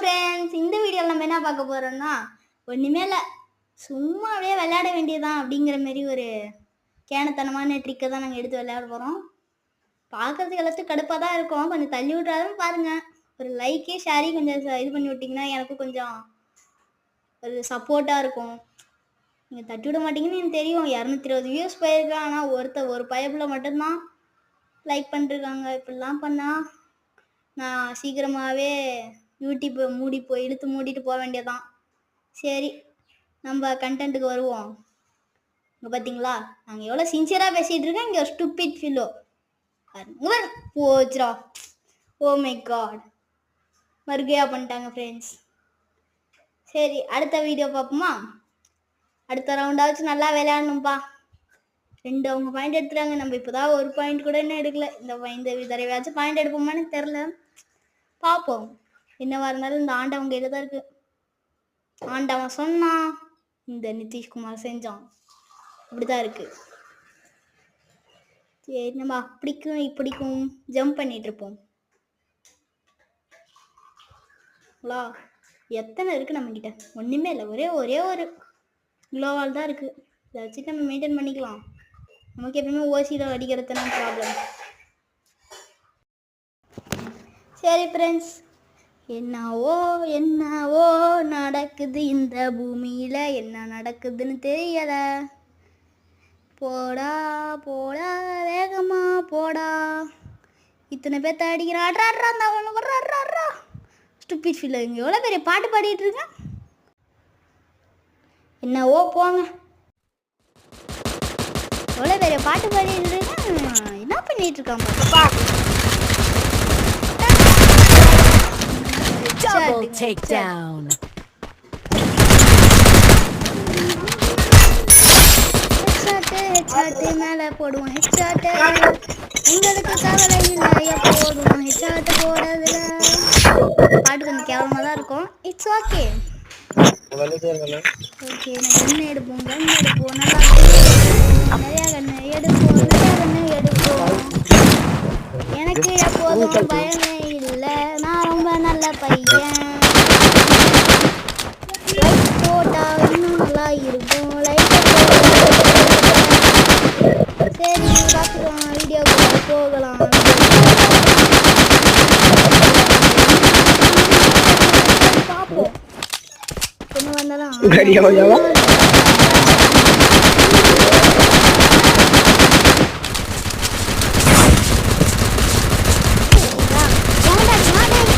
Friends, இந்த வீடியோவில் நம்ம என்ன பார்க்க போகிறோம்னா ஒன்றுமே இல்லை, சும்மா அப்படியே விளையாட வேண்டியதுதான் அப்படிங்கிற மாரி ஒரு கேனத்தனமான ட்ரிக்கை தான் நாங்கள் எடுத்து விளையாட போகிறோம். பார்க்குறதுக்கு எல்லாத்துக்கும் கடுப்பாக தான் இருக்கும். கொஞ்சம் தள்ளி விட்றாலும் பாருங்கள். ஒரு லைக்கே ஷேரி கொஞ்சம் இது பண்ணி விட்டிங்கன்னா எனக்கும் கொஞ்சம் ஒரு சப்போர்ட்டாக இருக்கும். நீங்கள் தட்டி விட மாட்டீங்கன்னு எனக்கு தெரியும். 220 வியூஸ் போயிருக்கேன். ஆனால் ஒரு பயப்பில் மட்டும்தான் லைக் பண்ணிருக்காங்க. இப்படிலாம் பண்ணால் நான் சீக்கிரமாகவே யூடியூப்பை இழுத்து மூடிட்டு போக வேண்டியதான். சரி, நம்ம கண்டென்ட்டுக்கு வருவோம். இங்கே பார்த்தீங்களா, நாங்கள் எவ்வளோ சின்சியராக பேசிகிட்டு இருக்கேன். இங்கே ஒரு ஸ்டூபிட் ஃபில்லோ போச்சுரா. ஓ மை காட், மறுகையா பண்ணிட்டாங்க ஃப்ரெண்ட்ஸ். சரி, அடுத்த வீடியோ பார்ப்போமா? அடுத்த ரவுண்டாச்சும் நல்லா விளையாடணும்ப்பா. 2 அவங்க பாயிண்ட் எடுத்துட்டாங்க. நம்ம இப்போதான் ஒரு பாயிண்ட் கூட இன்னும் எடுக்கல. இந்த தடவையாச்சும் பாயிண்ட் எடுப்போமான்னு தெரில. பார்ப்போம். என்னவா இருந்தாலும் இந்த ஆண்டவன் கையில் தான் இருக்கு. ஆண்டவன் சொன்னான், இந்த நிதிஷ்குமார் செஞ்சான். அப்படிதான் இருக்கு. சரி, நம்ம அப்படிக்கும் இப்படிக்கும் ஜம்ப் பண்ணிட்டு இருப்போம். எத்தனை இருக்கு நம்ம கிட்ட? ஒண்ணுமே இல்லை, ஒரே ஒரு குளோவால் தான் இருக்கு. இதை வச்சுட்டு நம்ம மெயின்டைன் பண்ணிக்கலாம். நமக்கு எப்பவுமே ஓசியில் அடிக்கிறதுனா ப்ராப்ளம். சரி ஃப்ரெண்ட்ஸ், என்னவோ நடக்குது இந்த பூமியில, என்ன நடக்குதுன்னு தெரியல. போடா போடா வேகமா போடா. இத்தனை பேர்த்த அடிக்கிறான். Stupid feel. இங்கே எவ்வளோ பெரிய பாட்டு பாடிட்டு இருக்கேன். என்னவோ போங்க, எவ்வளோ பெரிய பாட்டு பாடிட்டு இருக்கேன். என்ன பண்ணிட்டு இருக்கான் பாப்பா? Double takedown. ஹெட்ஷாட் மேலே போடுவோம். ஹெட்ஷாட் உங்களுக்கு கவலை இல்லை, போடுவோம் ஹெட்ஷாட் போடுறதுல. பாட்டு கொஞ்சம் கேவலமாக தான் இருக்கும். It's okay. ஓகே, கண்ணு எடுப்போம். நல்லா நிறையா கண்ணு எடுப்போம். எனக்கு எப்போதும் பயமே இல்லை, நான் ரொம்ப நல்ல பையன். லைக் போட்டா இன்னும் நல்லா இருக்கும். சரி, பார்த்துக்கலாம். வீடியோக்கு போகலாம். பார்ப்போம். என்ன வந்தாலும்